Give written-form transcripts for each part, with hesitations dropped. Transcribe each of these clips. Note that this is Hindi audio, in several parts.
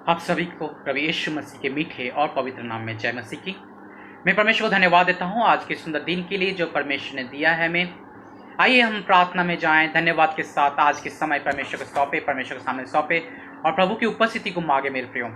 आप सभी को प्रभु यीशु मसीह के मीठे और पवित्र नाम में जय मसीह की। मैं परमेश्वर को धन्यवाद देता हूँ आज के सुंदर दिन के लिए जो परमेश्वर ने दिया है। मैं आइए हम प्रार्थना में जाएं, धन्यवाद के साथ आज के समय परमेश्वर को सौंपे, परमेश्वर के सामने सौंपे और प्रभु की उपस्थिति को मांगे। मेरे प्रियो,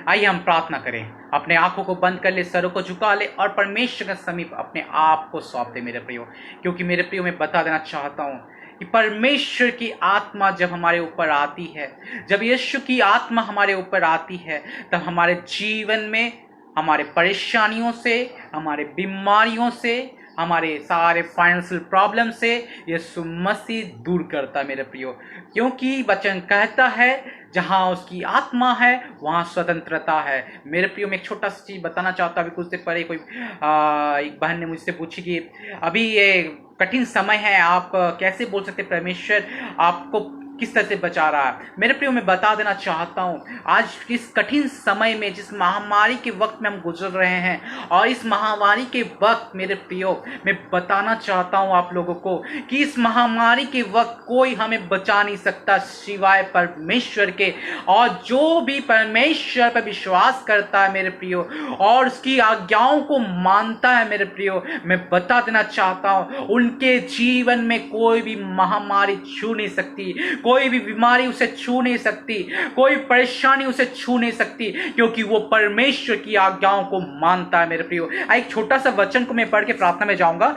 आइए हम प्रार्थना करें, अपने आंखों को बंद कर ले, सरों को झुका ले और परमेश्वर के समीप अपने आप को सौंप दे मेरे प्रियो। क्योंकि मेरे प्रियो, मैं बता देना चाहता हूँ कि परमेश्वर की आत्मा जब हमारे ऊपर आती है, जब यीशु की आत्मा हमारे ऊपर आती है, तब हमारे जीवन में हमारे परेशानियों से, हमारे बीमारियों से, हमारे सारे फाइनेंशियल प्रॉब्लम से यीशु मसीह दूर करता है मेरे प्रियो। क्योंकि वचन कहता है जहाँ उसकी आत्मा है वहाँ स्वतंत्रता है। मेरे प्रियो, मैं एक छोटा सा चीज़ बताना चाहता हूँ। अभी कुछ देर पहले कोई एक बहन ने मुझसे पूछी कि अभी ये कठिन समय है, आप कैसे बोल सकते परमेश्वर आपको किस तरह से बचा रहा है। मेरे प्रियो, मैं बता देना चाहता हूँ, आज इस कठिन समय में, जिस महामारी के वक्त में हम गुजर रहे हैं, और इस महामारी के वक्त मेरे प्रियो, मैं बताना चाहता हूँ आप लोगों को कि इस महामारी के वक्त कोई हमें बचा नहीं सकता सिवाय परमेश्वर के। और जो भी परमेश्वर पर विश्वास करता है मेरे प्रियो और उसकी आज्ञाओं को मानता है मेरे प्रियो, मैं बता देना चाहता हूँ उनके जीवन में कोई भी महामारी छू नहीं सकती, कोई भी बीमारी उसे छू नहीं सकती, कोई परेशानी उसे छू नहीं सकती, क्योंकि वो परमेश्वर की आज्ञाओं को मानता है मेरे प्रियो। एक छोटा सा वचन को मैं पढ़ के प्रार्थना में जाऊंगा।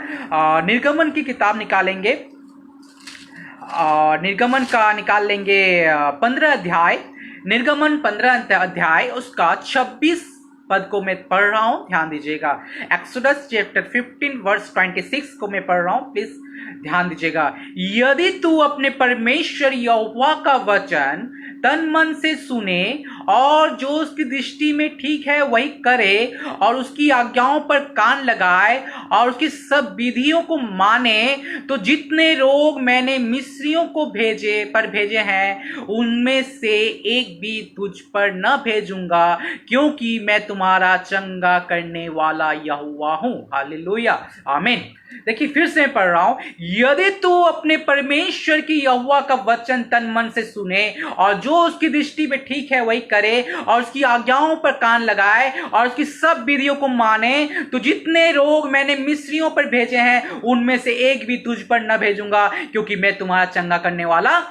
निर्गमन की किताब निकालेंगे, निर्गमन का निकाल लेंगे 15 अध्याय, निर्गमन 15 अध्याय उसका 26 पद को मैं पढ़ रहा हूं, ध्यान दीजिएगा। एक्सोडस चैप्टर 15 वर्स 26 को मैं पढ़ रहा हूं, प्लीज ध्यान दीजिएगा। यदि तू अपने परमेश्वर यहोवा का वचन तन मन से सुने और जो उसकी दृष्टि में ठीक है वही करे, और उसकी आज्ञाओं पर कान लगाए और उसकी सब विधियों को माने, तो जितने रोग मैंने मिस्रियों को भेजे हैं उनमें से एक भी तुझ पर न भेजूंगा, क्योंकि मैं तुम्हारा चंगा करने वाला यहोवा हूं। हालेलुया, आमीन। देखिए, फिर से पढ़ रहा हूं। यदि तू अपने परमेश्वर की यहोवा का वचन तन मन से सुने और जो उसकी दृष्टि में ठीक है वही करे, और उसकी आज्ञाओं पर कान लगाए और उसकी सब विधियों को माने, तो जितने रोग मैंने मिस्रियों पर भेजे हैं उनमें से एक भी तुझ पर न भेजूंगा, क्योंकि मैं तुम्हारा चंगा करने वाला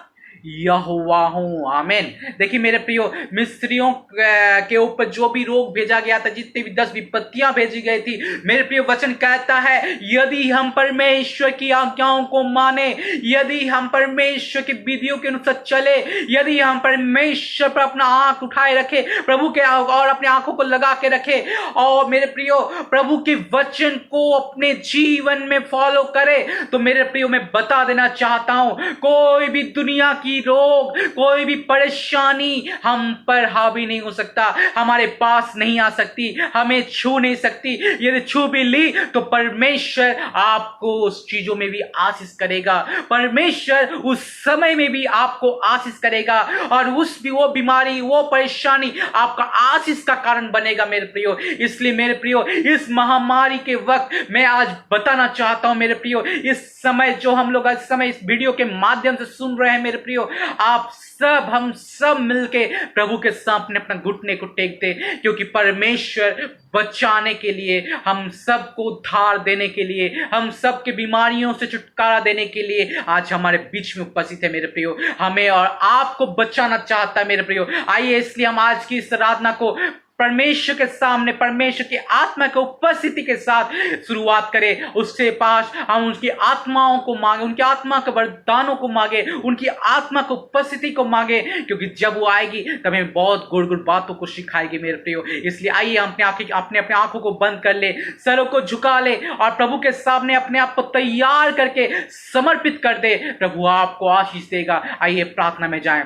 यहोवा हूं। आमीन। देखिए मेरे प्रियो, मिस्रियों के ऊपर जो भी रोग भेजा गया था, जितनी भी 10 विपत्तियां भेजी गई थी, मेरे प्रियो वचन कहता है यदि हम परमेश्वर की आज्ञाओं को माने, यदि हम परमेश्वर की विधियों के अनुसार चले, यदि हम परमेश्वर पर अपना आंख उठाए रखे, प्रभु के और अपने आंखों को लगा के रखे, और मेरे प्रियो प्रभु के वचन को अपने जीवन में फॉलो करे, तो मेरे प्रियो मैं बता देना चाहता हूं कोई भी दुनिया की रोग, कोई भी परेशानी हम पर हावी नहीं हो सकता, हमारे पास नहीं आ सकती, हमें छू नहीं सकती। यदि छू भी ली तो परमेश्वर आपको उस चीजों में भी आशीष करेगा, परमेश्वर उस समय में भी आपको आशीष करेगा, और वो बीमारी, वो परेशानी आपका आशीष का कारण बनेगा मेरे प्रियो। इसलिए मेरे प्रियो, इस महामारी के वक्त मैं आज बताना चाहता हूं मेरे प्रियो, इस समय जो हम लोग इस समय इस वीडियो के माध्यम से सुन रहे हैं मेरे प्रियो, आप सब, हम सब मिलके प्रभु के सामने अपना घुटने को टेकते, क्योंकि परमेश्वर बचाने के लिए, हम सबको उद्धार देने के लिए, हम सबके बीमारियों से छुटकारा देने के लिए आज हमारे बीच में उपस्थित है मेरे प्रियो। हमें और आपको बचाना चाहता है मेरे प्रियो। आइए इसलिए हम आज की इस आराधना को परमेश्वर के सामने, परमेश्वर की आत्मा की उपस्थिति के साथ शुरुआत करें। उससे पास हम उनकी आत्माओं को मांगे, उनकी आत्मा के वरदानों को मांगे, उनकी आत्मा की उपस्थिति को मांगे, क्योंकि जब वो आएगी तब हमें बहुत गुड़ गुड़ बातों को सिखाएगी मेरे प्रियो। इसलिए आइए हम अपने आंखों को बंद कर ले, सरों को झुका ले और प्रभु के सामने अपने आप को तैयार करके समर्पित कर दे। प्रभु आपको आशीष देगा। आइए प्रार्थना में जाएं।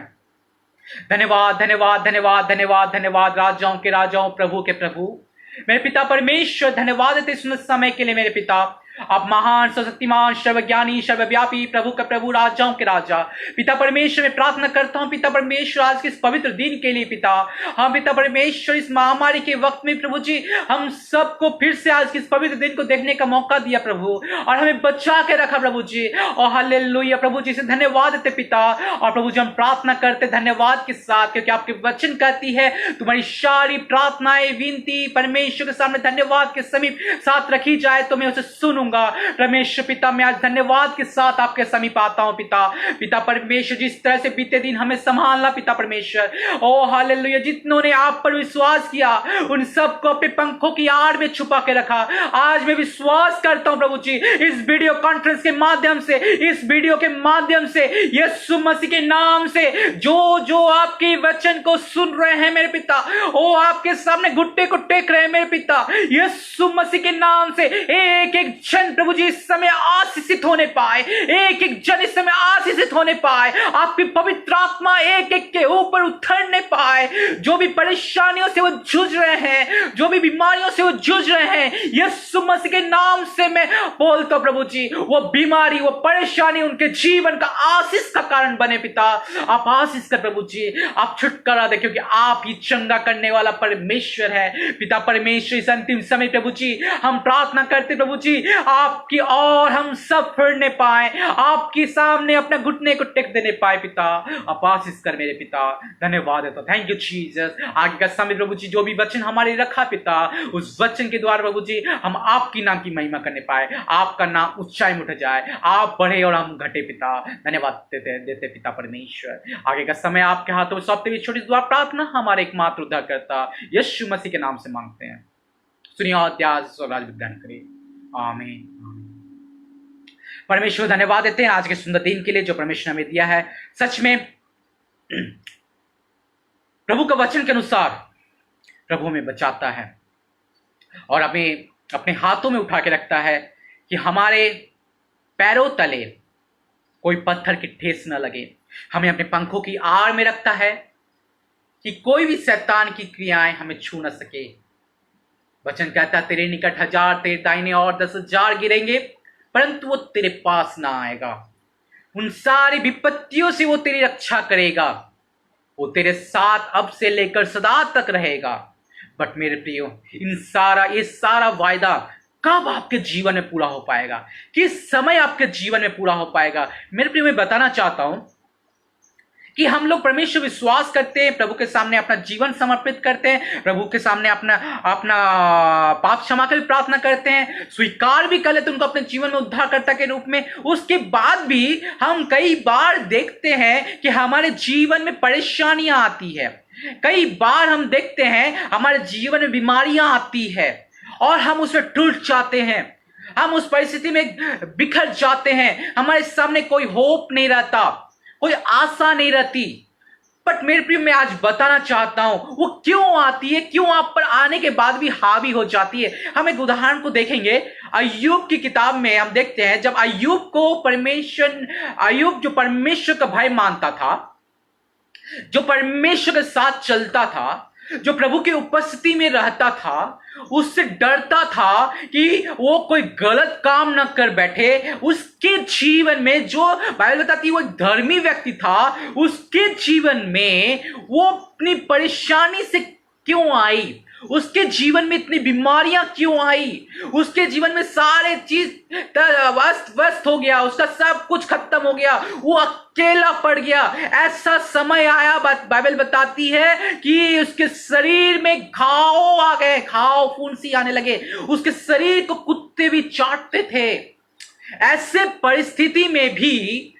धन्यवाद, धन्यवाद, धन्यवाद, धन्यवाद, धन्यवाद, राजाओं के राजाओं, प्रभु के प्रभु, मेरे पिता परमेश्वर, धन्यवाद देते इस समय के लिए मेरे पिता। आप महान, सर्वशक्तिमान, सर्वज्ञानी, सर्वव्यापी, प्रभु का प्रभु, राजाओं के राजा। पिता परमेश्वर, मैं प्रार्थना करता हूं पिता परमेश्वर आज के इस पवित्र दिन के लिए पिता। हम पिता परमेश्वर इस महामारी के वक्त में प्रभु जी हम सबको फिर से आज के इस पवित्र दिन को देखने का मौका दिया प्रभु, और हमें बचा के रखा प्रभु जी। और हालेलुया प्रभु जी से धन्यवाद देते पिता। और प्रभु जी हम प्रार्थना करते धन्यवाद के साथ, क्योंकि आपके वचन कहती है तुम्हारी सारी प्रार्थनाएं विनती परमेश्वर के सामने धन्यवाद के समीप साथ रखी जाए तो मैं उसे सुनूंगा। परमेश्वर पिता मैं आज धन्यवाद के साथ आपके समीप आता हूं पिता। पिता परमेश्वर जिस तरह से बीते दिन हमें संभालना पिता परमेश्वर, ओ हालेलुया, जितनों ने आप पर विश्वास किया उन सबको अपने पंखों की आड़ में छुपा के रखा। आज मैं विश्वास करता हूं प्रभु जी इस वीडियो कॉन्फ्रेंस के माध्यम से, इस वीडियो के माध्यम से, यीशु मसीह के नाम से जो जो आपके वचन को सुन रहे हैं मेरे पिता, ओ आपके सामने घुटने को टेक रहे हैं मेरे पिता, यीशु मसीह के नाम से एक एक जन प्रभु जी इस समय आशीषित होने पाए, एक एक जन इस समय आशीषित होने पाए, आपकी पवित्र आत्मा एक एक के ऊपर उतरने पाए। जो भी परेशानियों से वो जूझ रहे हैं, जो भी बीमारियों से वो जूझ रहे हैं, यीशु मसीह के नाम से मैं बोलता हूं प्रभु जी वो बीमारी, वो परेशानी उनके जीवन का आशीष का कारण बने पिता। आप आशीष कर प्रभु जी, आप छुटकारा दे, क्योंकि आप ही चंगा करने वाला परमेश्वर है पिता परमेश्वर। इस अंतिम समय प्रभु जी हम प्रार्थना करते प्रभु जी आपकी और हम सब फिरने पाए, आपके सामने अपने घुटने को टेक देने पाए पिता। आप आशीष कर मेरे पिता, धन्यवाद है तो थैंक यू जीसस। आगे का समय प्रभु जी जो भी वचन हमारे रखा पिता, उस वचन के द्वारा प्रभु जी हम आपकी नाम की महिमा करने पाए, आपका नाम ऊंचाई में उठ जाए, आप बढ़े और हम घटे पिता। धन्यवाद देते पिता परमेश्वर। आगे का समय आपके हाथों में सौंपते हुए छोटी दुआ प्रार्थना हमारे एकमात्र उद्धारकर्ता यीशु मसीह के नाम से मांगते हैं, सुनिए और त्याज और राज विज्ञान करिए, आमीन। परमेश्वर धन्यवाद देते हैं आज के सुंदर दिन के लिए जो परमेश्वर ने हमें दिया है। सच में प्रभु का वचन के अनुसार प्रभु हमें बचाता है और हमें अपने हाथों में उठा के रखता है कि हमारे पैरों तले कोई पत्थर की ठेस न लगे। हमें अपने पंखों की आड़ में रखता है कि कोई भी शैतान की क्रियाएं हमें छू न सके। वचन कहता है तेरे निकट 1000 तेरे दाहिने और 10,000 गिरेंगे परंतु वो तेरे पास ना आएगा। उन सारी विपत्तियों से वो तेरी रक्षा करेगा, वो तेरे साथ अब से लेकर सदा तक रहेगा। बट मेरे प्रियो ये सारा वायदा कब आपके जीवन में पूरा हो पाएगा, किस समय आपके जीवन में पूरा हो पाएगा? मेरे प्रियो मैं बताना चाहता हूं कि हम लोग परमेश्वर विश्वास करते हैं, प्रभु के सामने अपना जीवन समर्पित करते हैं, प्रभु के सामने अपना पाप क्षमा के भी प्रार्थना करते हैं, स्वीकार भी कर लेते हैं उनको अपने जीवन में उद्धारकर्ता के रूप में। उसके बाद भी हम कई बार देखते हैं कि हमारे जीवन में परेशानियां आती है, कई बार हम देखते हैं हमारे जीवन में बीमारियां आती है और हम उसमें टूट जाते हैं, हम उस परिस्थिति में बिखर जाते हैं, हमारे सामने कोई होप नहीं रहता, कोई आशा नहीं रहती। बट मेरे प्रिय मैं आज बताना चाहता हूं वो क्यों आती है, क्यों आप पर आने के बाद भी हावी हो जाती है। हम एक उदाहरण को देखेंगे अय्यूब की किताब में। हम देखते हैं जब अय्यूब जो परमेश्वर का भय मानता था, जो परमेश्वर के साथ चलता था, जो प्रभु की उपस्थिति में रहता था, उससे डरता था कि वो कोई गलत काम न कर बैठे। उसके जीवन में जो बाइबल बताती है वो एक धर्मी व्यक्ति था, उसके जीवन में वो अपनी परेशानी से क्यों आई, उसके जीवन में इतनी बीमारियां क्यों आई, उसके जीवन में सारे चीज व्यस्त हो गया, उसका सब कुछ खत्म हो गया, वो अकेला पड़ गया। ऐसा समय आया, बाइबल बताती है कि उसके शरीर में घाव आ गए, घाव फुंसी आने लगे, उसके शरीर को कुत्ते भी चाटते थे। ऐसे परिस्थिति में भी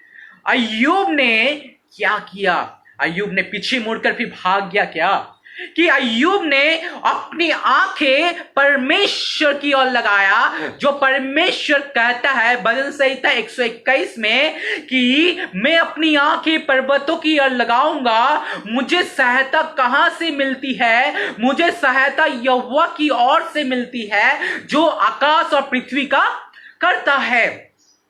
अय्यूब ने क्या किया? अय्यूब ने पीछे मुड़कर फिर भाग गया क्या? कि अय्यूब ने अपनी आंखें परमेश्वर की ओर लगाया, जो परमेश्वर कहता है भजन संहिता 121 में कि मैं अपनी आंखें पर्वतों की ओर लगाऊंगा, मुझे सहायता कहां से मिलती है? मुझे सहायता यहोवा की ओर से मिलती है जो आकाश और पृथ्वी का करता है।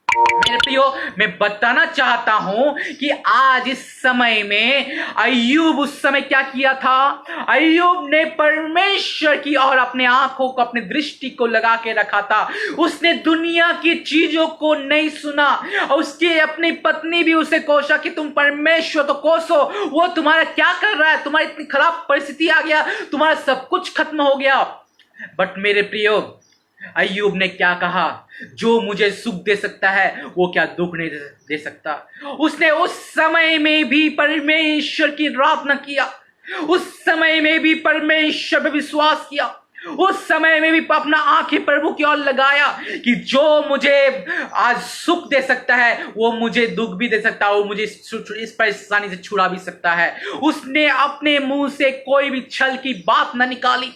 मेरे प्रियो, मैं बताना चाहता हूं कि आज इस समय में अय्यूब उस समय क्या किया था। अय्यूब ने परमेश्वर की और अपने आंखों को, अपने दृष्टि को लगा के रखा था। उसने दुनिया की चीजों को नहीं सुना। और उसकी अपनी पत्नी भी उसे कोसा कि तुम परमेश्वर को कोसो, वो तुम्हारा क्या कर रहा है, तुम्हारी इतनी खराब परिस्थिति आ गया, तुम्हारा सब कुछ खत्म हो गया। बट मेरे प्रियो, अय्यूब ने क्या कहा, जो मुझे सुख दे सकता है वो क्या दुख नहीं दे सकता। उसने उस समय में भी परमेश्वर की आराधना किया, उस समय में भी परमेश्वर पे विश्वास किया, उस समय में भी अपना आंखें प्रभु की ओर लगाया कि जो मुझे आज सुख दे सकता है वो मुझे दुख भी दे सकता है, वो मुझे इस परेशानी से छुड़ा भी सकता है। उसने अपने मुंह से कोई भी छल की बात न निकाली।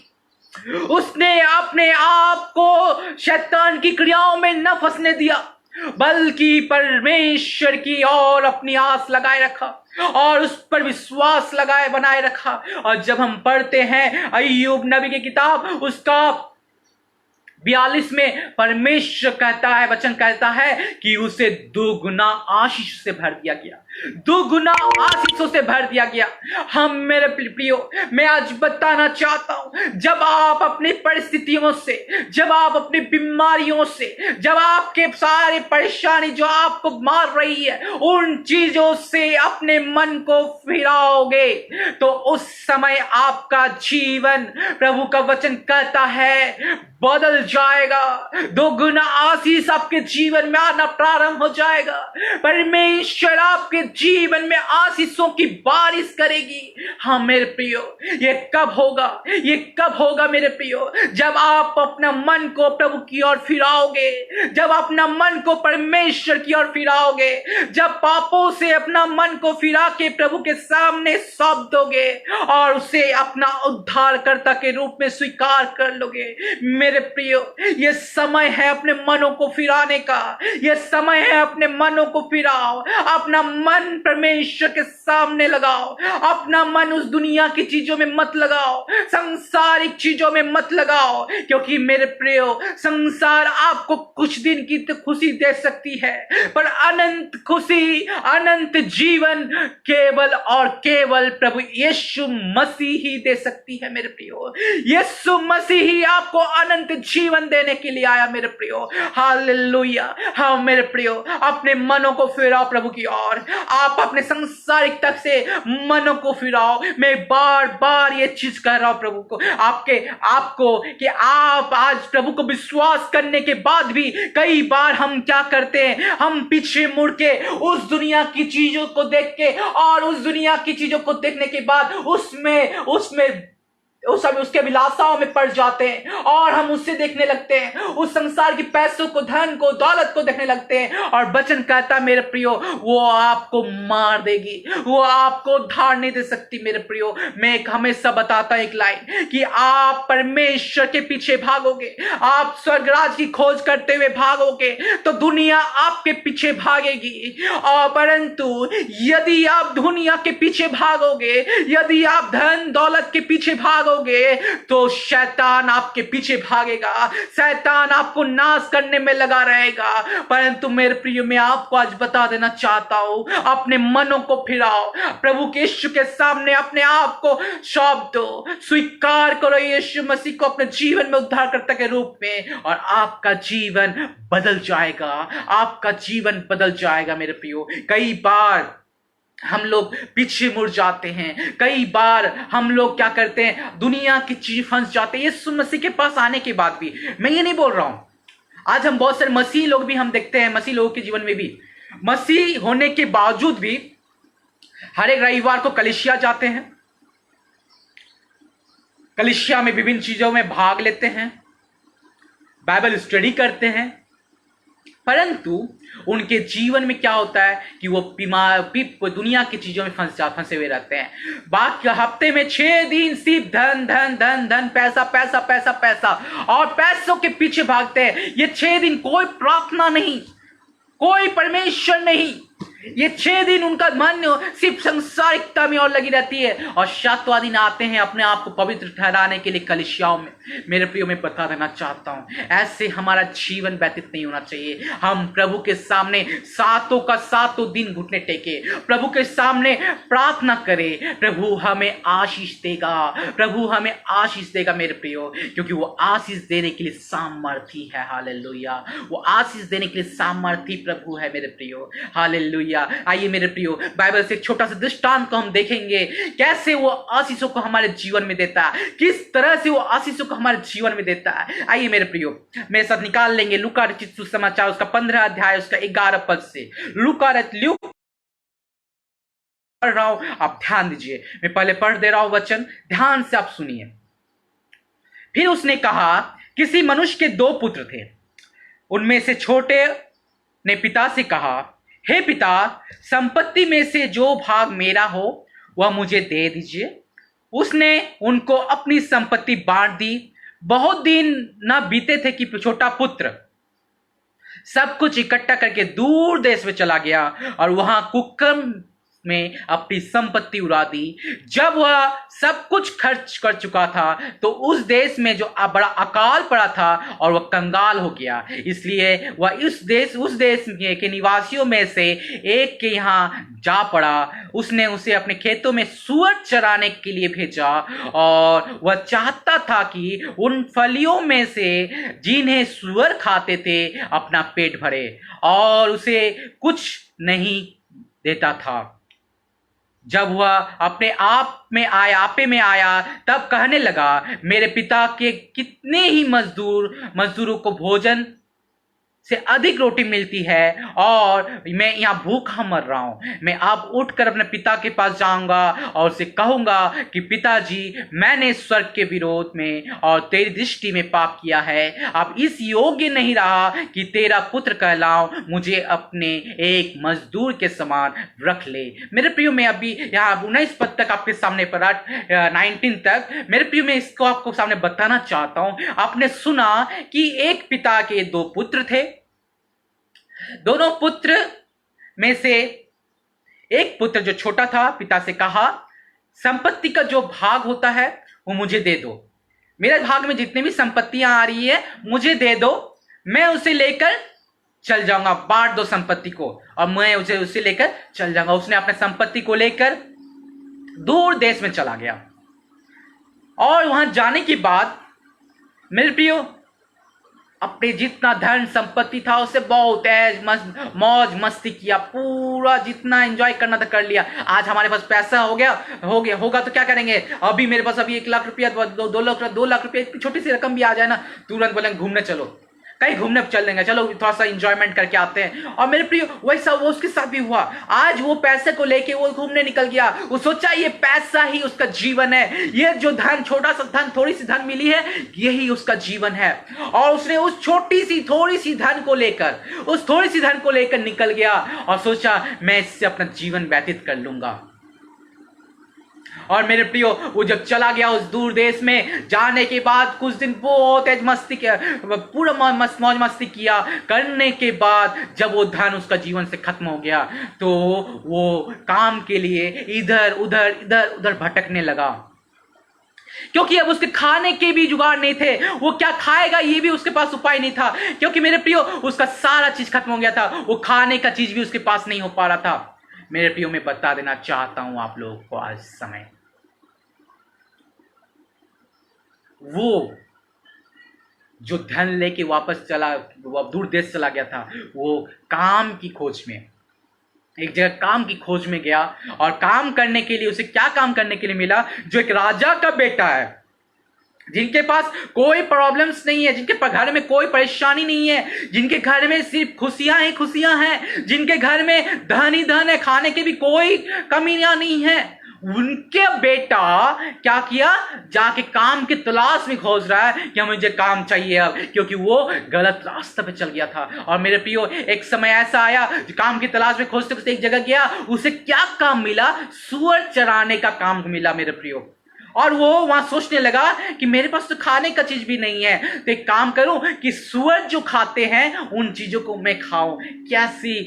उसने अपने आप को शैतान की क्रियाओं में न फंसने दिया, बल्कि परमेश्वर की ओर अपनी आस लगाए रखा और उस पर विश्वास लगाए बनाए रखा। और जब हम पढ़ते हैं अय्यूब नबी की किताब उसका 42 में परमेश्वर कहता है, वचन कहता है कि उसे दुगुना आशीष से भर दिया गया, दुगुना आशीषों से भर दिया गया। हम मेरे प्रियो, मैं आज बताना चाहता हूं, जब आप अपनी परिस्थितियों से, जब आप अपनी बीमारियों से, जब आपके सारे परेशानी जो आपको मार रही है उन चीजों से अपने मन को फिराओगे तो उस समय आपका जीवन, प्रभु का वचन कहता है, बदल जाएगा। दोगुना आशीष आपके जीवन में आना प्रारंभ हो जाएगा। परमेश्वर आपके जीवन में आशीषों की बारिश करेगी। हाँ मेरे प्रियो, ये कब होगा, ये कब होगा मेरे प्रियो, जब आप अपना मन को प्रभु की ओर फिराओगे, जब अपना मन को परमेश्वर की ओर फिराओगे, जब पापों से अपना मन को फिरा के प्रभु के सामने सौंप दोगे और उसे अपना उद्धारकर्ता के रूप में स्वीकार कर लोगे। मेरे प्रियो, ये समय है अपने मनों को फिराने का, ये समय है अपने मनों को फिराओ, अपना मन परमेश्वर के सामने लगाओ, अपना मन उस दुनिया की चीजों में मत लगाओ, सांसारिक चीजों में मत लगाओ, क्योंकि मेरे प्रियो, संसार आपको कुछ दिन की तो खुशी दे सकती है, पर अनंत खुशी, अनंत जीवन केवल और केवल प्रभु यीशु मसीह ही दे सकती है। मेरे प्रियो, यीशु मसीह ही आपको अनंत जीवन देने के लिए आया। मेरे प्रियो, हालेलुया। हाँ मेरे प्रियो, अपने मनों को फिराओ प्रभु की ओर, आप अपने सांसारिकता से मनों को फिराओ। मैं बार बार ये चीज कह रहा हूं प्रभु को, आपको कि आप आज प्रभु को विश्वास करने के बाद भी कई बार हम क्या करते हैं, हम पीछे मुड़ के उस दुनिया की चीजों को देख के और उस दुनिया की चीजों को देखने के बाद उसके विलासाओं में पड़ जाते हैं और हम उससे देखने लगते हैं, उस संसार की पैसों को, धन को, दौलत को देखने लगते हैं। और वचन कहता मेरे प्रियो, वो आपको मार देगी, वो आपको उद्धार नहीं दे सकती। मेरे प्रियो, मैं एक हमेशा बताता एक लाइन कि आप परमेश्वर के पीछे भागोगे, आप स्वर्गराज की खोज करते हुए भागोगे तो दुनिया आपके पीछे भागेगी। और परंतु यदि आप दुनिया के पीछे भागोगे, यदि आप धन दौलत के पीछे भागोगे तो शैतान आपके पीछे भागेगा, शैतान आपको नाश करने में लगा रहेगा। परंतु मेरे प्रिय, मैं आपको आज बता देना चाहता हूं, अपने मनों को फिराओ, प्रभु के यीशु के सामने अपने आप को सौंप दो, स्वीकार करो यीशु मसीह को अपने जीवन में उद्धारकर्ता के रूप में, और आपका जीवन बदल जाएगा, आपका जीवन बदल जाएगा। मेरे प्रियो, कई बार हम लोग पीछे मुड़ जाते हैं, कई बार हम लोग क्या करते हैं, दुनिया की चीज फंस जाते हैं। यीशु मसीह के पास आने के बाद भी, मैं ये नहीं बोल रहा हूं, आज हम बहुत सारे मसीह लोग भी हम देखते हैं, मसीह लोगों के जीवन में भी, मसीह होने के बावजूद भी हर एक रविवार को कलीसिया जाते हैं, कलीसिया में विभिन्न चीजों में भाग लेते हैं, बाइबल स्टडी करते हैं, परंतु उनके जीवन में क्या होता है कि वो दुनिया की चीजों में फंसे हुए रहते हैं। बाकी हफ्ते में 6 दिन सिर्फ धन धन धन धन, पैसा पैसा पैसा पैसा, और पैसों के पीछे भागते हैं। ये 6 दिन कोई प्रार्थना नहीं, कोई परमेश्वर नहीं, ये 6 दिन उनका मन सिर्फ संसारिकता में और लगी रहती है, और 7वां दिन आते हैं अपने आप को पवित्र ठहराने के लिए कलीसियाओं में। मेरे प्रियो, मैं बता देना चाहता हूं, ऐसे हमारा जीवन व्यतीत नहीं होना चाहिए। हम प्रभु के सामने सातों का सातों दिन घुटने टेके, प्रभु के सामने प्रार्थना करें। प्रभु हमें आशीष देगा, प्रभु हमें आशीष देगा मेरे प्रियो, क्योंकि वो आशीष देने के लिए सामर्थी है। हालेलुया, वो आशीष देने के लिए सामर्थी प्रभु है मेरे प्रियो। हालेलुया। आइए मेरे प्रियो, बाइबल से एक छोटा सा दृष्टांत को हम देखेंगे, कैसे वो आशीषों को हमारे जीवन में देता है, किस तरह से वो आशीषों को हमारे जीवन में देता है। आइए मेरे प्रियो, मेरे साथ निकाल लेंगे लूका रचित सुसमाचार उसका 15 अध्याय उसका 11 पद से। लूका पढ़ रहा हूं, आप ध्यान दीजिए। मैं पहले पढ़ दे रहा हूं वचन, ध्यान से आप सुनिए। फिर उसने कहा, किसी मनुष्य के 2 पुत्र थे। उनमें से छोटे ने पिता से कहा, हे पिता, संपत्ति में से जो भाग मेरा हो वह मुझे दे दीजिए। उसने उनको अपनी संपत्ति बांट दी। बहुत दिन न बीते थे कि छोटा पुत्र सब कुछ इकट्ठा करके दूर देश में चला गया और वहां कुकर्म में अपनी संपत्ति उड़ा दी। जब वह सब कुछ खर्च कर चुका था तो उस देश में जो बड़ा अकाल पड़ा था और वह कंगाल हो गया। इसलिए वह उस देश के निवासियों में से एक के यहाँ जा पड़ा। उसने उसे अपने खेतों में सूअर चराने के लिए भेजा और वह चाहता था कि उन फलियों में से जिन्हें सूअर खाते थे अपना पेट भरे, और उसे कुछ नहीं देता था। जब वह अपने आपे में आया तब कहने लगा, मेरे पिता के कितने ही मजदूरों को भोजन से अधिक रोटी मिलती है और मैं यहाँ भूखा मर रहा हूं। मैं अब उठकर अपने पिता के पास जाऊंगा और उसे कहूंगा कि पिताजी, मैंने स्वर्ग के विरोध में और तेरी दृष्टि में पाप किया है। अब इस योग्य नहीं रहा कि तेरा पुत्र कहलाऊं। मुझे अपने एक मजदूर के समान रख ले। मेरे प्रियो, मैं अभी यहाँ 19 पद तक आपके सामने पर 19 तक मेरे प्रियो मैं इसको आपको सामने बताना चाहता हूं। आपने सुना कि एक पिता के 2 पुत्र थे। दोनों पुत्र में से एक पुत्र जो छोटा था पिता से कहा, संपत्ति का जो भाग होता है वो मुझे दे दो। मेरे भाग में जितने भी संपत्तियां आ रही है मुझे दे दो, मैं उसे लेकर चल जाऊंगा। बांट दो संपत्ति को और मैं उसे लेकर चल जाऊंगा। उसने अपने संपत्ति को लेकर दूर देश में चला गया और वहां जाने के बाद मेरे प्रियो अपने जितना धन संपत्ति था उससे बहुत मौज मस्ती किया, पूरा जितना एंजॉय करना था कर लिया। आज हमारे पास पैसा होगा तो क्या करेंगे? अभी मेरे पास अभी 1 लाख रुपया 2 लाख रुपया इतनी छोटी सी रकम भी आ जाए ना, तुरंत बोलेंगे घूमने चलो, कहीं घूमने चल देंगे, चलो थोड़ा सा एंजॉयमेंट करके आते हैं। और मेरे प्रिय वैसा वो उसके साथ भी हुआ। आज वो पैसे को लेके वो घूमने निकल गया। वो सोचा ये पैसा ही उसका जीवन है, ये जो धन, छोटा सा धन, थोड़ी सी धन मिली है, यही उसका जीवन है। और उसने उस थोड़ी सी धन को लेकर निकल गया और सोचा मैं इससे अपना जीवन व्यतीत कर लूंगा। और मेरे प्रियो वो जब चला गया उस दूर देश में, जाने के बाद कुछ दिन बहुत मस्ती किया, पूरा मौज मस्ती किया। करने के बाद जब वो धन उसका जीवन से खत्म हो गया तो वो काम के लिए इधर उधर भटकने लगा, क्योंकि अब उसके खाने के भी जुगाड़ नहीं थे। वो क्या खाएगा ये भी उसके पास उपाय नहीं था, क्योंकि मेरे प्रियो उसका सारा चीज खत्म हो गया था। वो खाने का चीज भी उसके पास नहीं हो पा रहा था। मेरे प्रियो मैं बता देना चाहता हूं आप लोगों को, आज समय वो जो धन लेके वापस चला, वो दूर देश चला गया था, वो काम की खोज में, एक जगह काम की खोज में गया। और काम करने के लिए उसे क्या काम करने के लिए मिला? जो एक राजा का बेटा है, जिनके पास कोई प्रॉब्लम्स नहीं है, जिनके घर में कोई परेशानी नहीं है, जिनके घर में सिर्फ खुशियां ही खुशियां हैं, जिनके घर में धन ही धन है, खाने की भी कोई कमियां नहीं है। उनके बेटा क्या किया? जाके काम की तलाश में खोज रहा है कि मुझे काम चाहिए अब, क्योंकि वो गलत रास्ते पे चल गया था। और मेरे प्रियो एक समय ऐसा आया, काम की तलाश में खोजते खोजते एक जगह गया, उसे क्या काम मिला? सूअर चराने का काम मिला मेरे प्रियो। और वो वहां सोचने लगा कि मेरे पास तो खाने का चीज भी नहीं है, तो एक काम करूं कि सूअर जो खाते हैं उन चीजों को मैं खाऊं। कैसी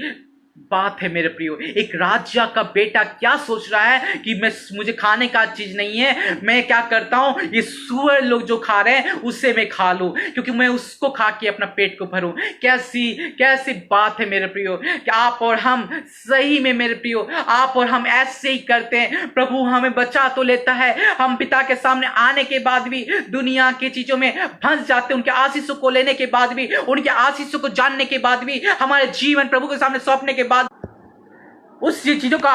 बात है मेरे प्रियो। एक राजा का बेटा क्या सोच रहा है कि मुझे खाने का चीज नहीं है, मैं क्या करता हूं, ये सुअर लोग जो खा रहे हैं उससे मैं खा लूं, क्योंकि मैं उसको खा के अपना पेट को भरूं। कैसी कैसी बात है मेरे प्रियो कि आप और हम सही में मेरे प्रियो, आप और हम ऐसे ही करते हैं। प्रभु हमें बचा तो लेता है, हम पिता के सामने आने के बाद भी दुनिया की चीजों में फंस जाते हैं। उनके आशीषों को लेने के बाद भी, उनके आशीषों को जानने के बाद भी, हमारे जीवन प्रभु के सामने सौंपने के बाद, उस चीजों का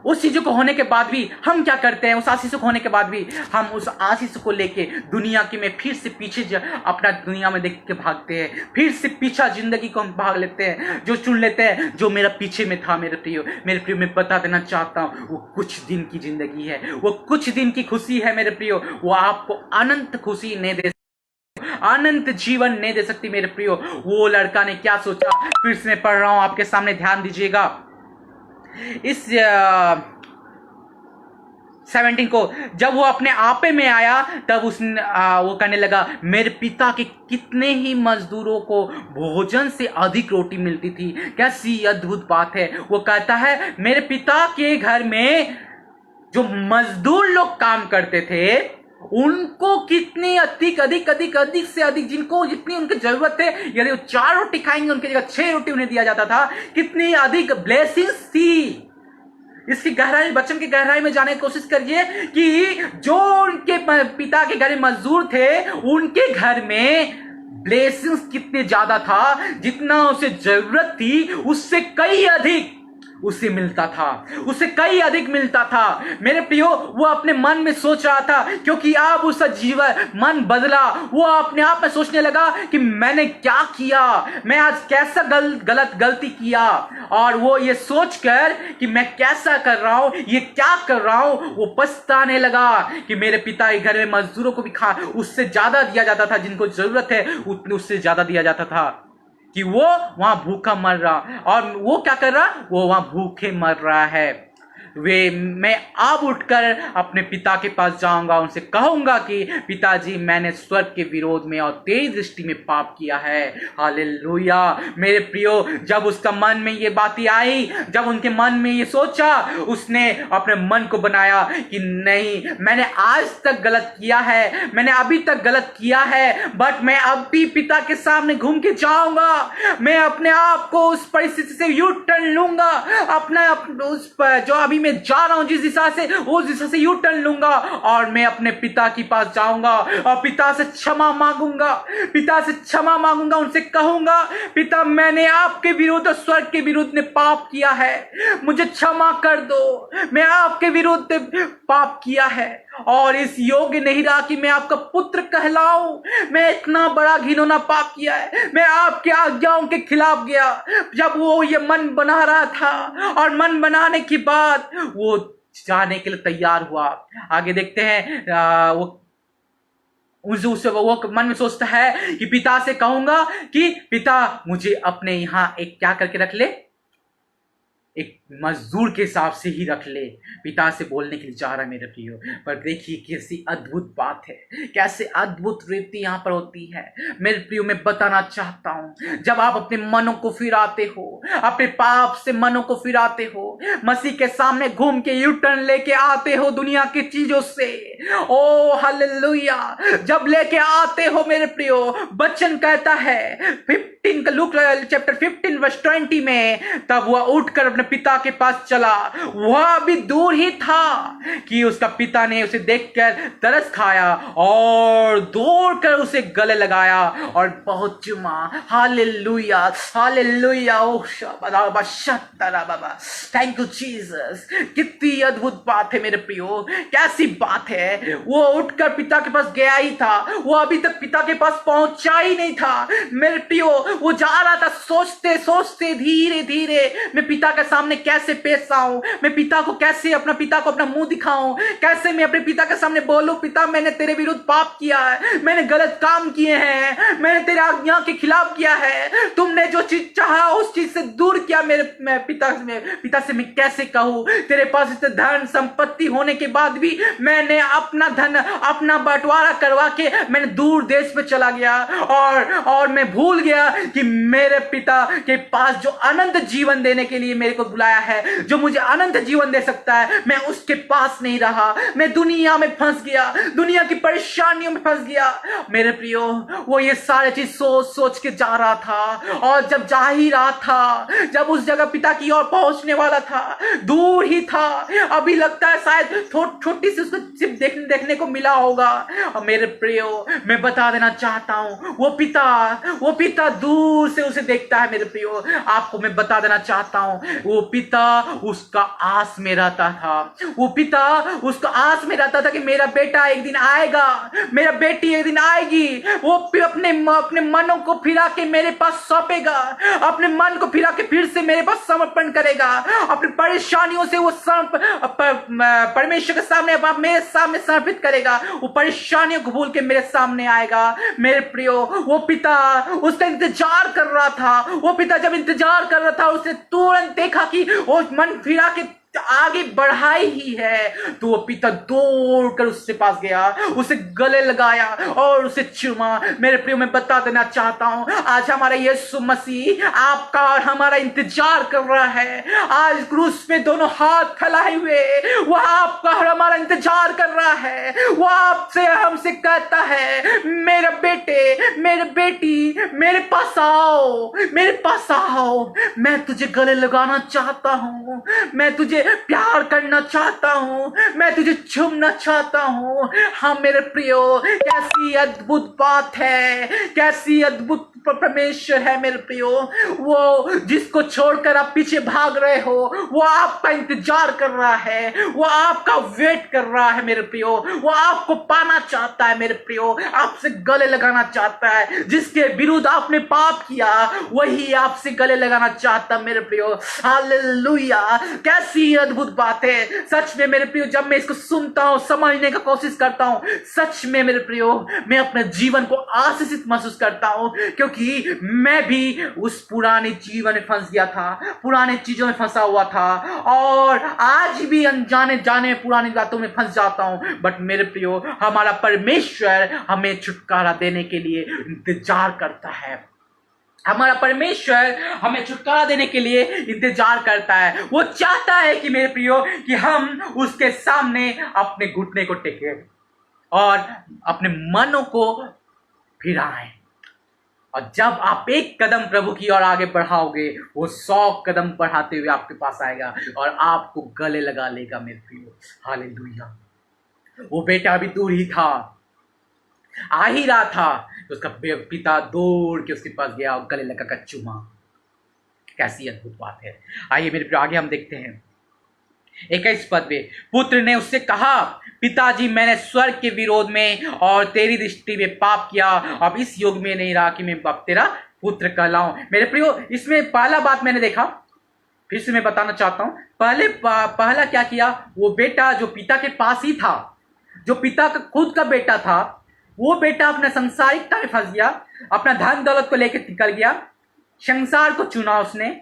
उस चीजों को होने के बाद भी हम क्या करते हैं, उस आशीष को होने के बाद भी हम उस आशीष को लेके दुनिया की में फिर से पीछे अपना दुनिया में देख के भागते हैं, फिर से पीछा जिंदगी को हम भाग लेते हैं, जो चुन लेते हैं जो मेरा पीछे में था। मेरे प्रियो मैं बता देना चाहता हूँ, वो कुछ दिन की जिंदगी है, वो कुछ दिन की खुशी है मेरे प्रियो। वो आपको अनंत खुशी नहीं दे, अनंत जीवन नहीं दे सकती मेरे प्रियो। वो लड़का ने क्या सोचा, फिर से मैं पढ़ रहा हूं आपके सामने, ध्यान दीजिएगा। इस 17 को, जब वो अपने आपे में आया तब उसने वो कहने लगा, मेरे पिता के कितने ही मजदूरों को भोजन से अधिक रोटी मिलती थी। कैसी अद्भुत बात है। वो कहता है मेरे पिता के घर में जो मजदूर लोग काम करते थे उनको कितनी अधिक से अधिक, जिनको जितनी उनकी जरूरत है, यदि वो 4 रोटी खाएंगे उनकी जगह 6 रोटी उन्हें दिया जाता था। कितनी अधिक ब्लेसिंग्स थी। इसकी गहराई, वचन की गहराई में जाने की कोशिश करिए कि जो उनके पिता के घर में मजदूर थे उनके घर में ब्लेसिंग्स कितने ज्यादा था, जितना उसे जरूरत थी उससे कई अधिक उसे मिलता था, उसे कई अधिक मिलता था। मेरे प्रियो, वो अपने मन में सोच रहा था, क्योंकि अब उसका जीवन मन बदला। वो अपने आप में सोचने लगा कि मैंने क्या किया, मैं आज कैसा गलती किया। और वो ये सोचकर कि मैं कैसा कर रहा हूं, ये क्या कर रहा हूं, वो पछताने लगा कि मेरे पिता के घर में मजदूरों को भी उससे ज्यादा दिया जाता था, जिनको जरूरत है उतने उससे ज्यादा दिया जाता था, कि वो वहां भूखा मर रहा। और वो क्या कर रहा, वो वहां भूखे मर रहा है। मैं अब उठकर अपने पिता के पास जाऊंगा, उनसे कहूंगा कि पिताजी मैंने स्वर्ग के विरोध में और तेरी दृष्टि में पाप किया है। हालेलुया। मेरे प्रियो, जब उसका मन में ये बातें आई, जब उनके मन में ये सोचा, उसने अपने मन को बनाया कि नहीं, मैंने आज तक गलत किया है, मैंने अभी तक गलत किया है, बट मैं अब भी पिता के सामने घूम के जाऊंगा। मैं अपने आप को उस परिस्थिति से यू टर्न लूंगा, अपना उस पर जो अभी मैं जा रहा हूं जिस दिशा से, उस दिशा से यू टर्न लूंगा और मैं अपने पिता के पास जाऊंगा और पिता से क्षमा मांगूंगा, पिता से क्षमा मांगूंगा। उनसे कहूंगा, पिता मैंने आपके विरुद्ध और स्वर्ग के विरुद्ध ने पाप किया है, मुझे क्षमा कर दो। मैं आपके विरुद्ध पाप किया है और इस योग्य नहीं रहा कि मैं आपका पुत्र कहलाऊं। मैं इतना बड़ा घिनौना पाप किया है, मैं आपके आज्ञाओं के खिलाफ गया। जब वो ये मन बना रहा था और मन बनाने के बाद वो जाने के लिए तैयार हुआ। आगे देखते हैं, वो मन में सोचता है कि पिता से कहूंगा कि पिता मुझे अपने यहां एक क्या करके रख ले, एक मजदूर के हिसाब से ही रख ले। पिता से बोलने के लिए जा रहा है मेरे प्रियो। पर देखिए कैसी अद्भुत बात है, कैसे अद्भुत रीति यहां पर होती है। मेरे प्रियो, मैं बताना चाहता हूं, जब आप अपने मनों को फिराते हो, अपने पाप से मनों को फिराते हो, मसीह के सामने घूम के यू टर्न लेके आते हो दुनिया की चीजों से, ओ हालेलुया, जब लेके आते हो मेरे प्रियो, वचन कहता है लूक चैप्टर 15 वर्स 20 में, तब वह उठकर अपने पिता के पास चला। वह अभी दूर ही था कि उसका पिता ने उसे देखकर तरस खाया और दौड़कर उसे गले लगाया और बहुत चुमा। Hallelujah, hallelujah. Baba, thank you Jesus. कितनी अद्भुत बात है मेरे प्रियो, कैसी बात है। वो उठकर पिता के पास गया ही था, वो अभी तक पिता के पास पहुंचा ही नहीं था मेरे प्रियो। वो जा रहा था सोचते सोचते, धीरे धीरे मैं पिता के सामने कैसे पेश आऊं, मैं पिता को कैसे, अपना पिता को अपना मुंह दिखाऊं, कैसे मैं अपने पिता के सामने बोलूं, पिता मैंने तेरे विरुद्ध पाप किया है, मैंने गलत काम किए हैं, मैंने तेरे आज्ञा के खिलाफ किया है, तुमने जो चीज चाहा उस चीज से दूर किया। मैं पिता से मैं कैसे कहूं, तेरे पास इतने धन संपत्ति होने के बाद भी मैंने अपना धन अपना बंटवारा करवा के मैंने दूर देश पे चला गया, और मैं भूल गया कि मेरे पिता के पास जो अनंत जीवन देने के लिए मेरे को बुलाया है, जो मुझे अनंत जीवन दे सकता है, मैं उसके पास नहीं रहा। मैं दुनिया में फंस गया, दुनिया की परेशानियों में फंस गया। मेरे प्रियो, वो ये सारे चीज सोच सोच के जा रहा था, और जब जा ही रहा था, जब उस जगह पिता की ओर पहुंचने वाला था, दूर ही था, अभी लगता है शायद छोटी सी उसको सिर्फ देखने को मिला होगा। और मेरे प्रियो, मैं बता देना चाहता हूं, वो पिता दूर से उसे देखता है। मेरे प्रियो, आपको मैं बता देना चाहता हूं, वो पिता उसका आस में रहता था, वो पिता उसका आस में रहता था कि मेरा बेटा एक दिन आएगा, मेरा बेटी एक दिन आएगी, वो अपने मनों को फिरा के मेरे पास सौंपेगा, अपने मन को फिरा के फिर से मेरे पास समर्पण करेगा, अपनी परेशानियों से वो परमेश्वर के सामने, मेरे सामने समर्पित करेगा, वो परेशानियों को भूल के मेरे सामने आएगा। मेरे प्रियो, वो पिता उसका इंतजार कर रहा था। वो पिता जब इंतजार कर रहा था, उसने तुरंत देखा कि वो मन फिरा के आगे बढ़ाई ही है, तो वो पिता दौड़कर उसके पास गया, उसे गले लगाया और उसे चूमा। मेरे प्रियो, मैं बता देना चाहता हूं, आज हमारा यीशु मसीह आपका और हमारा इंतजार कर रहा है। आज क्रूस पे दोनों हाथ फैलाए हुए वह आपका और हमारा इंतजार कर रहा है। वह आपसे हमसे कहता है, मेरे बेटे, मेरे बेटी, मेरे पास आओ, मेरे पास आओ, मैं तुझे गले लगाना चाहता हूं, मैं तुझे प्यार करना चाहता हूं, मैं तुझे चूमना चाहता हूं। हाँ मेरे प्रियो, कैसी अद्भुत बात है, कैसी अद्भुत परमेश्वर है मेरे प्रियो। वो जिसको छोड़कर आप पीछे भाग रहे हो, वो आपका इंतजार कर रहा है, वो आपका वेट कर रहा है मेरे प्रियो, वो आपको पाना चाहता है मेरे प्रियो, आपसे गले लगाना चाहता है। जिसके विरुद्ध आपने पाप किया, वही आपसे गले लगाना चाहता मेरे प्रियो। हालेलुया, कैसी अद्भुत बात है। सच में मेरे प्रियो, जब मैं इसको सुनता हूं, समझने का कोशिश करता हूं, सच में मेरे प्रियो, मैं अपने जीवन को आशीषित महसूस करता हूं, क्योंकि मैं भी उस पुराने जीवन में फंस गया था, पुराने चीजों में फंसा हुआ था, और आज भी अनजाने जाने पुरानी बातों में फंस जाता हूं। बट मेरे प्रियो, हमारा परमेश्वर हमें छुटकारा देने के लिए इंतजार करता है। हमारा परमेश्वर हमें छुटकारा देने के लिए इंतजार करता है। वो चाहता है कि मेरे प्रियो, कि हम उसके सामने अपने घुटने को टेके और अपने मनों को फिराएं। और जब आप एक कदम प्रभु की ओर आगे बढ़ाओगे, वो 100 कदम बढ़ाते हुए आपके पास आएगा और आपको गले लगा लेगा मेरे प्रियो। हालेलुया। वो बेटा अभी दूर ही था, आ ही रहा था, तो उसका पिता दौड़ के उसके पास गया और गले लगा कर चूमा। कैसी अद्भुत बात है। आइए मेरे प्रियो, आगे हम देखते हैं 21 पद में, पुत्र ने उससे कहा, पिताजी, मैंने स्वर्ग के विरोध में और तेरी दृष्टि में पाप किया, अब इस युग में नहीं रहा कि मैं बाप तेरा पुत्र कहलाऊं। मेरे प्रियो, इसमें पहला बात मैंने देखा, फिर से मैं बताना चाहता हूं। पहला क्या किया, वो बेटा जो पिता के पास ही था, जो पिता का खुद का बेटा था, वो बेटा अपने संसारिकता में फंस गया, अपना धन दौलत को लेकर निकल गया, संसार को चुना उसने,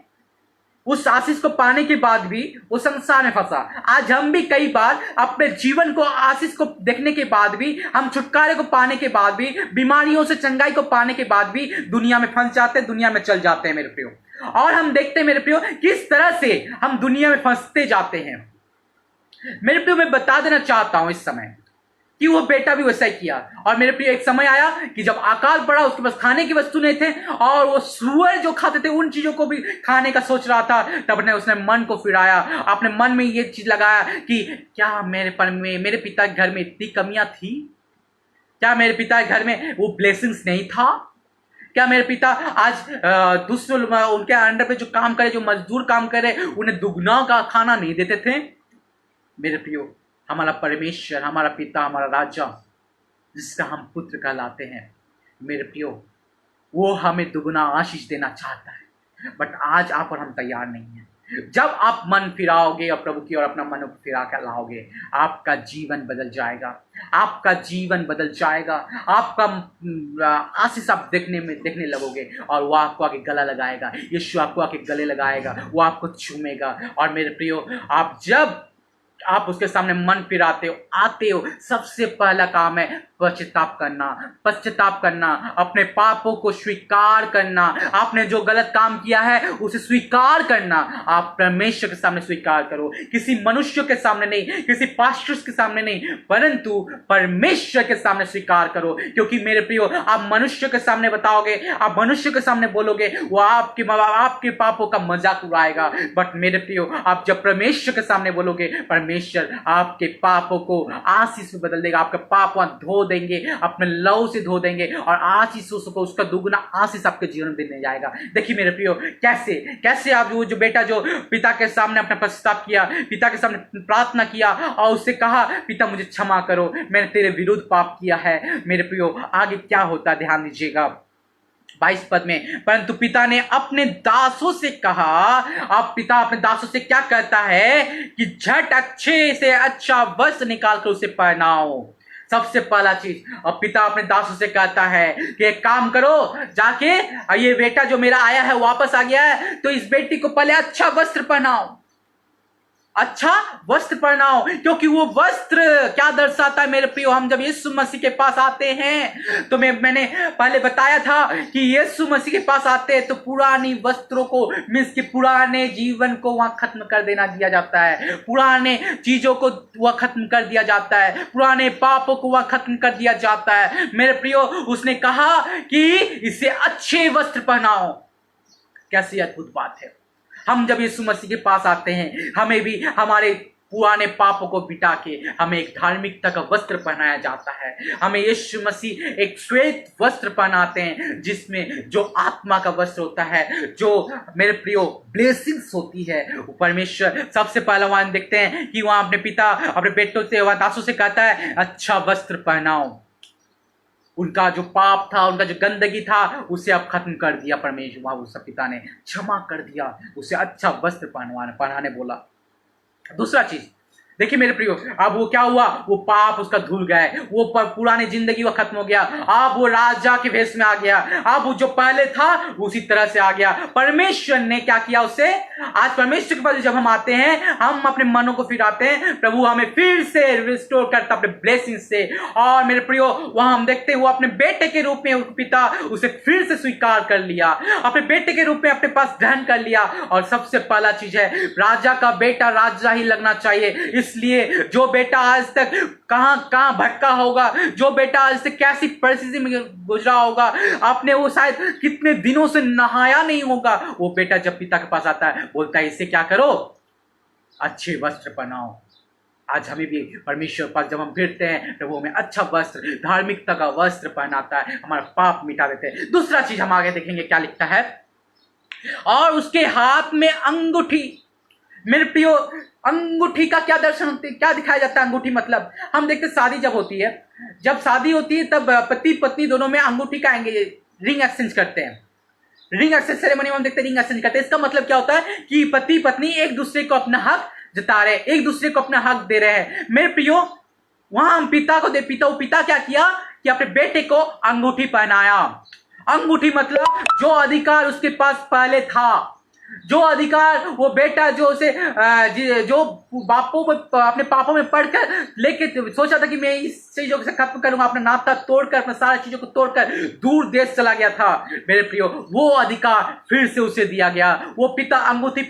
उस आशीष को पाने के बाद भी वो संसार में फंसा। आज हम भी कई बार अपने जीवन को, आशीष को देखने के बाद भी, हम छुटकारे को पाने के बाद भी, बीमारियों से चंगाई को पाने के बाद भी दुनिया में फंस जाते हैं, दुनिया में चल जाते हैं मेरे प्रियो। और हम देखते हैं मेरे प्रियो, किस तरह से हम दुनिया में फंसते जाते हैं। मेरे प्रियो, मैं बता देना चाहता हूं इस समय कि वो बेटा भी वैसा ही किया। और मेरे प्रिय, एक समय आया कि जब अकाल पड़ा, उसके पास खाने की वस्तु नहीं थे, और वो सूअर जो खाते थे उन चीजों को भी खाने का सोच रहा था। तब ने उसने मन को फिराया, अपने मन में ये चीज लगाया कि क्या मेरे पिता के घर में इतनी कमियां थी? क्या मेरे पिता के घर में वो ब्लेसिंग्स नहीं था? क्या मेरे पिता आज दूसरे उनके अंडर पे जो काम करे, जो मजदूर काम करे, उन्हें दुगना का खाना नहीं देते थे? मेरे प्रियो, हमारा परमेश्वर, हमारा पिता, हमारा राजा, जिसका हम पुत्र कहलाते हैं, मेरे प्रियो, वो हमें दुगना आशीष देना चाहता है। बट आज आप और हम तैयार नहीं हैं। जब आप मन फिराओगे और प्रभु की ओर अपना मन फिरा कर लाओगे, आपका जीवन बदल जाएगा, आपका जीवन बदल जाएगा, आपका आशीष आप देखने लगोगे, और वो आपको आके गला लगाएगा, यीशु आपको आके गले लगाएगा, वो आपको चूमेगा। और मेरे प्रियो, आप जब आप उसके सामने मन फिराते हो, आते हो, सबसे पहला काम है पश्चाताप करना, पश्चाताप करना, अपने पापों को स्वीकार करना, आपने जो गलत काम किया है उसे स्वीकार करना। आप परमेश्वर के सामने स्वीकार करो, किसी मनुष्य के सामने नहीं, किसी पास्टर के सामने नहीं, परंतु परमेश्वर के सामने स्वीकार करो। क्योंकि मेरे प्रियो, आप मनुष्य के सामने बताओगे, आप मनुष्य के सामने बोलोगे, वो आपके पापों का मजाक उड़ाएगा। बट मेरे प्रियो, आप जब परमेश्वर के सामने बोलोगे, परमेश्वर आपके पापों को आशीष में बदल देगा, आपके पाप वहां धो देंगे, अपने लहू से धो देंगे, और आशीष को उसका दुगना आशीष आपके जीवन में देने जाएगा। देखिए मेरे प्रियो, कैसे आप वो जो बेटा जो पिता के सामने अपना पश्चाताप किया, पिता के सामने प्रार्थना किया और उससे कहा, पिता मुझे क्षमा करो, मैंने तेरे विरुद्ध पाप किया है। मेरे प्रियो, आगे क्या होता ध्यान दीजिएगा 22 पद में, परंतु पिता ने अपने दासों से कहा, अब पिता अपने दासों से क्या कहता है कि झट अच्छे से अच्छा वस्त्र निकाल कर उसे पहनाओ। सबसे पहला चीज, अब पिता अपने दासों से कहता है कि एक काम करो, जाके ये बेटा जो मेरा आया है वापस आ गया है, तो इस बेटी को पहले अच्छा वस्त्र पहनाओ, अच्छा वस्त्र पहनाओ। क्योंकि वो वस्त्र क्या दर्शाता है मेरे प्रियो, हम जब यीशु मसीह के पास आते हैं, तो मैंने पहले बताया था कि यीशु मसीह के पास आते हैं तो पुरानी वस्त्रों को, मींस कि पुराने जीवन को वहां खत्म कर दिया जाता है, पुराने चीजों को वह खत्म कर दिया जाता है, पुराने पापों को वह खत्म कर दिया जाता है। मेरे प्रियो, उसने कहा कि इसे अच्छे वस्त्र पहनाओ। कैसी अद्भुत बात है। हम जब यीशु मसीह के पास आते हैं, हमें भी हमारे पुराने पापों को बिटा के हमें एक धार्मिकता का वस्त्र पहनाया जाता है। हमें यीशु मसीह एक श्वेत वस्त्र पहनाते हैं, जिसमें जो आत्मा का वस्त्र होता है, जो मेरे प्रियो ब्लेसिंग्स होती है। परमेश्वर सबसे पहला वहां देखते हैं कि वहां अपने पिता अपने बेटों से, वहां दासों से कहता है, अच्छा वस्त्र पहनाओ। उनका जो पाप था, उनका जो गंदगी था, उसे अब खत्म कर दिया परमेश्वर, वहां उस पिता ने क्षमा कर दिया, उसे अच्छा वस्त्र पहनाने बोला। दूसरा चीज देखिए मेरे प्रियो, अब वो क्या हुआ, वो पाप उसका धुल गए, वो पुरानी जिंदगी वो खत्म हो गया, अब वो राजा के भेष में आ गया, अब वो जो पहले था उसी तरह से आ गया। परमेश्वर ने क्या किया उससे, आज परमेश्वर के पास जब हम आते हैं, हम अपने मनों को फिराते हैं, प्रभु हमें फिर से रिस्टोर करता अपने ब्लेसिंग से। और मेरे प्रियो, वहां हम देखते हैं वो अपने बेटे के रूप में पिता उसे फिर से स्वीकार कर लिया, अपने बेटे के रूप में अपने पास ग्रहण कर लिया। और सबसे पहला चीज है, राजा का बेटा राजा ही लगना चाहिए। इसलिए जो बेटा आज तक कहां भटका होगा, जो बेटा आज तक कैसी परिस्थिति में गुजरा होगा, आपने वो शायद कितने दिनों से नहाया नहीं होगा, वो बेटा जब पिता के पास आता है, बोलता है इससे क्या करो, अच्छे वस्त्र पहनाओ। आज हमें भी परमेश्वर पास जब हम फिरते हैं, तो वो हमें अच्छा वस्त्र, धार्मिकता का वस्त्र पहनाता है, हमारा पाप मिटा देते हैं। दूसरा चीज हम आगे देखेंगे क्या लिखता है, और उसके हाथ में अंगूठी। मेरे प्रियो, अंगूठी का क्या दर्शन होती है, क्या दिखाया जाता है। अंगूठी मतलब हम देखते शादी जब होती है, जब शादी होती है तब पति पत्नी दोनों में अंगूठी का रिंग एक्सचेंज करते हैं। रिंग एक्सचेंज सेरेमनी में हम देखते हैं रिंग एक्सचेंज करते हैं। इसका मतलब क्या होता है कि पति पत्नी एक दूसरे को अपना हक जता रहे, एक दूसरे को अपना हक दे रहे हैं। मेरे प्रियो, वहां हम पिता क्या किया कि अपने बेटे को अंगूठी पहनाया। अंगूठी मतलब जो अधिकार उसके पास पहले था, जो अधिकार वो बेटा जो उसे जो अपने पापों में पढ़कर लेके सोचा था कि मैं इस चीजों से खत्म करूंगा, अपना नाता तोड़कर, अपने सारी चीजों को तोड़कर दूर देश चला गया था। मेरे प्रियो, वो अधिकार फिर से उसे दिया गया। वो पिता अंगूठी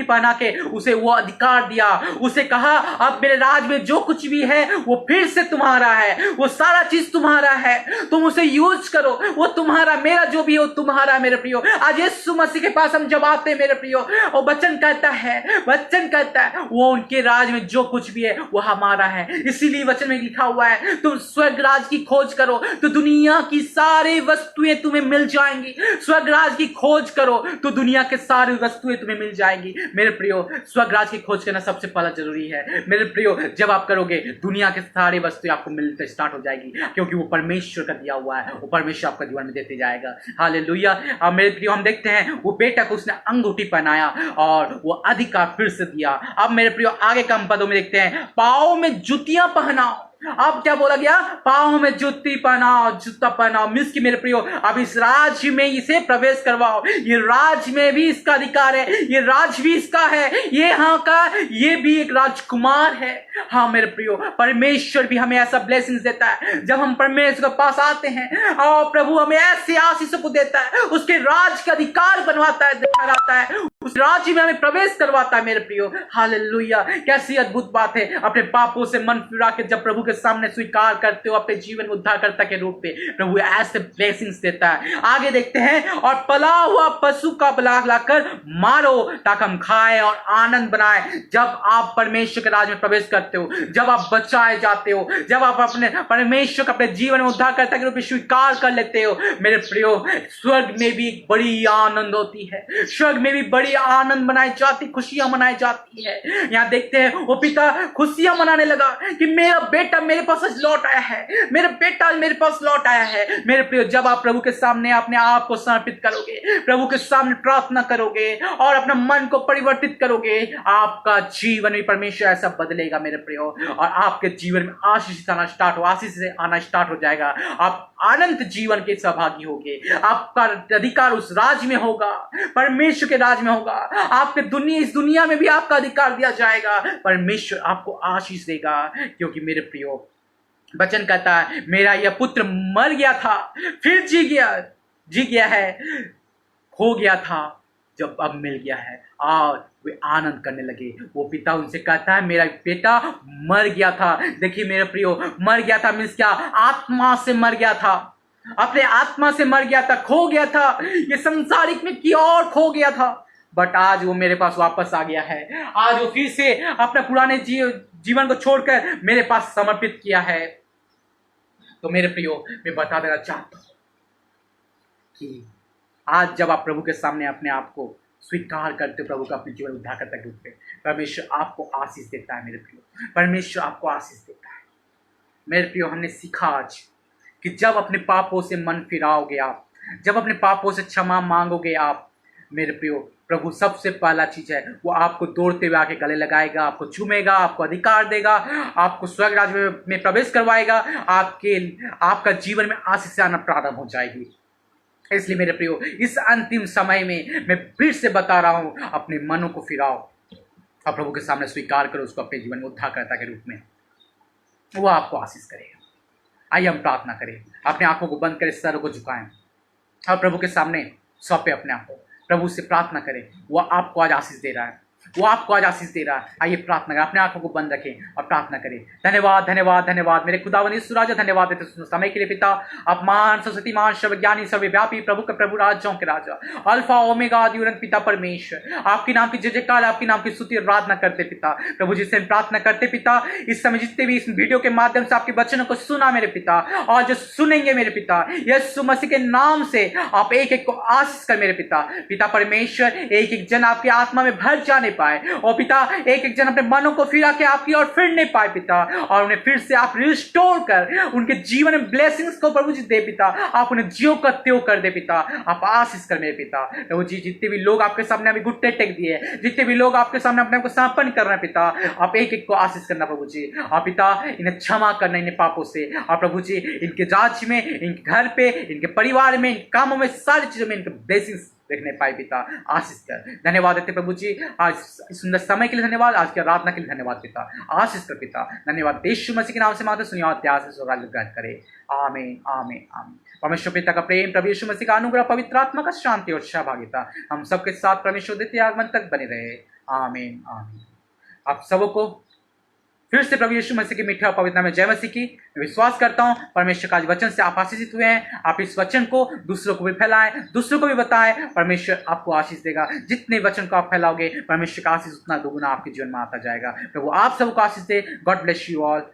पहना के उसे वो अधिकार दिया, उसे कहा अब मेरे राज में जो कुछ भी है वो फिर से तुम्हारा है, वो सारा चीज तुम्हारा है, तुम उसे यूज करो, वो तुम्हारा, मेरा जो भी हो तुम्हारा। मेरे प्रियो, आज यीशु मसीह के पास हम जब आते हैं मेरे प्रियो, और वचन कहता है वो उनके राज में जो कुछ भी है वो हमारा है। इसीलिए वचन में लिखा हुआ है, तुम स्वर्ग राज की खोज करो तो दुनिया की सारी वस्तुएं तुम्हें मिल जाएंगी। स्वर्ग राज की खोज करो तो दुनिया के सारी वस्तुएं तुम्हें मिल जाएंगी। मेरे प्रियो, स्वर्ग राज की खोज करना सबसे पहला जरूरी है। मेरे प्रियो, जब आप करोगे, दुनिया के सारी वस्तुएं आपको मिलते स्टार्ट हो जाएगी, क्योंकि वो परमेश्वर का दिया हुआ है, वो परमेश्वर आपका जीवन में देते जाएगा। हालेलुया। मेरे प्रियो, हम देखते हैं वो बेटा को उसने रोटी पहनाया और वो अधिकार फिर से दिया। अब मेरे प्रियो आगे का हम पदों में देखते हैं, पाँव में जूतियां पहनाओ। अब क्या बोला गया? पाँव में जूती पहनाओ, जूता पहनाओ। मिस की मेरे प्रियो अब इस राज्य में इसे प्रवेश करवाओ। ये राज्य में भी इसका अधिकार है, ये राज्य भी इसका है, ये यहाँ का ये भी एक राजकुमार है। हाँ मेरे प्रियो, परमेश्वर भी हमें ऐसा ब्लेसिंग्स देता है जब हम परमेश्वर के पास आते हैं और प्रभु हमें ऐसे आशीषों को देता है, उसके राज का अधिकार बनवाता है, दिखाता है, उस राज्य में हमें प्रवेश करवाता है। मेरे प्रियो हालेलुया, कैसी अद्भुत बात है। अपने पापों से मन फिरा के जब प्रभु के सामने स्वीकार करते हो अपने जीवन में उद्धारकर्ता के रूप में, प्रभु ऐसे ब्लेसिंग्स देता है। आगे देखते हैं, और पला हुआ पशु का बलि लाकर मारो ताकि हम खाएं और आनंद बनाएं। जब आप परमेश्वर के राज में प्रवेश करते हो, जब आप बचाए जाते हो, जब आप अपने परमेश्वर को अपने जीवन में उद्धारकर्ता के रूप में स्वीकार कर लेते हो, मेरे प्रियो स्वर्ग में भी बड़ी आनंद होती है, स्वर्ग में भी बड़ी आनंद मनाई जाती, खुशियां मनाई जाती है। यहाँ देखते हैं वो पिता खुशियां मनाने लगा कि मेरा बेटा मेरे पास आज लौट आया है, मेरा बेटा आज मेरे पास लौट आया है। मेरे प्रियो जब आप प्रभु के सामने अपने आप को समर्पित करोगे, प्रभु के सामने प्रार्थना करोगे और अपना मन को परिवर्तित करोगे, आपका जीवन भी परमेश्वर ऐसा बदलेगा मेरे प्रियो, और आपके जीवन में आशीष आना स्टार्ट हो, आशीष से आना स्टार्ट हो जाएगा। आप अनंत जीवन के सहभागी होगे, आपका अधिकार उस राज में होगा, परमेश्वर के राज में होगा। आपके इस दुनिया में भी आपका अधिकार दिया जाएगा, परमेश्वर आपको आशीष देगा। क्योंकि मेरे प्रियो वचन कहता है, मेरा यह पुत्र मर गया था फिर जी गया है, खो गया था जब अब मिल गया है, और वे आनंद करने लगे। वो पिता उनसे कहता है, मेरा बेटा मर गया था। देखिए मेरे प्रियो, मर गया था मीन्स क्या? आत्मा से मर गया था, अपने आत्मा से मर गया था, खो गया था, ये संसारिक में की और खो गया था। बट आज वो मेरे पास वापस आ गया है, आज वो फिर से अपने पुराने जीवन को छोड़कर मेरे पास समर्पित किया है। तो मेरे प्रियो मैं बता देना चाहता हूं कि आज जब आप प्रभु के सामने अपने आप को स्वीकार करते हो, प्रभु का अपने जीवन उद्धारकर्ता के रूप में, परमेश्वर आपको आशीष देता है। मेरे प्रियो परमेश्वर आपको आशीष देता है। मेरे प्रियो हमने सीखा आज कि जब अपने पापों से मन फिराओगे आप, जब अपने पापों से क्षमा मांगोगे आप, मेरे प्रियो प्रभु सबसे पहला चीज है वो आपको दौड़ते हुए आके गले लगाएगा, आपको चूमेगा, आपको अधिकार देगा, आपको स्वर्ग राज्य में प्रवेश करवाएगा, आपका जीवन में आशीष से आना प्रारंभ हो जाएगी। इसलिए मेरे प्रियो इस अंतिम समय में मैं फिर से बता रहा हूं, अपने मनों को फिराओ और प्रभु के सामने स्वीकार करो उसको अपने जीवन में उद्धारकर्ता के रूप में, वो आपको आशीष करेगा। आइए हम प्रार्थना करें, अपने आंखों को बंद करें, सर को झुकाएं और प्रभु के सामने सौंपे अपने आप को, प्रभु से प्रार्थना करें। वो आपको आज आशीष दे रहा है, वो आपको आज आशीष दे रहा है। आइए प्रार्थना करें, अपने आंखों को बंद रखें और प्रार्थना करें। धन्यवाद धन्यवाद धन्यवाद मेरे खुदावन यीशु राजा, धन्यवाद देते समय के लिए पिता। आप महान सरस्वतीमान सर्वज्ञानी सर्वव्यापी प्रभु के प्रभु राजाओं के राजा, अल्फा ओमेगा आदि अनंत पिता परमेश्वर, आपके नाम की जय जयकार, आपके नाम की स्तुति और आराधना करते पिता। प्रभु जी से प्रार्थना करते पिता, इस समय जितने भी इस वीडियो के माध्यम से आपके वचनों को सुना मेरे पिता, और जो सुनेंगे मेरे पिता, यीशु मसीह के नाम से आप एक एक को आशीष कर मेरे पिता। पिता परमेश्वर एक एक जन आपकी आत्मा में भर जाने पाए, और पिता एक एक जन अपने मनों को फिरा के आपकी ओर फिरने पाए पिता, और उन्हें फिर से आप रिस्टोर कर उनके जीवन में ब्लेसिंग्स को प्रभु जी दे पिता, आप उन्हें ज्यों का त्यों कर दे पिता, आप आशीष कर मेरे पिता। प्रभु जी जितने भी लोग आपके सामने अभी घुटने टेक दिए, जितने भी लोग आपके सामने अपने को समर्पण कर रहे हैं पिता, आप एक एक को आशीष करना प्रभु जी, और पिता इन्हें क्षमा करना इन्हें पापों से, और प्रभु जी इनके राज्य में, इनके घर पे, इनके परिवार में, इनके कामों में, सारी चीजों में इनके ब्लेसिंग्स देखने पाए पिता, आशीष कर। धन्यवाद देते प्रभु जी, आज सुंदर समय के लिए धन्यवाद, आज की आराधना के लिए धन्यवाद पिता, आशीष कर पिता। धन्यवाद यीशु मसीह के नाम से मात्र सुनिए और त्याग से स्वर्ग ग्रहण करे। आमीन आमीन आमीन। परमेश्वर पिता का प्रेम, प्रभु यीशु मसीह का अनुग्रह, पवित्र आत्मा का शांति और सहभागिता हम सबके साथ परमेश्वर द्वितीय आगमन तक बने रहे। आमीन आमीन। आप सबको फिर से प्रभु यीशु मसीह के मीठे और पवित्र नाम में जय मसीह की। मैं विश्वास करता हूं परमेश्वर का वचन से आप आशीषित हुए हैं। आप इस वचन को दूसरों को भी फैलाएं, दूसरों को भी बताएं, परमेश्वर आपको आशीष देगा। जितने वचन को आप फैलाओगे परमेश्वर का आशीष उतना दोगुना आपके जीवन में आता जाएगा। प्रभु आप सबको आशीष दे। God bless you all.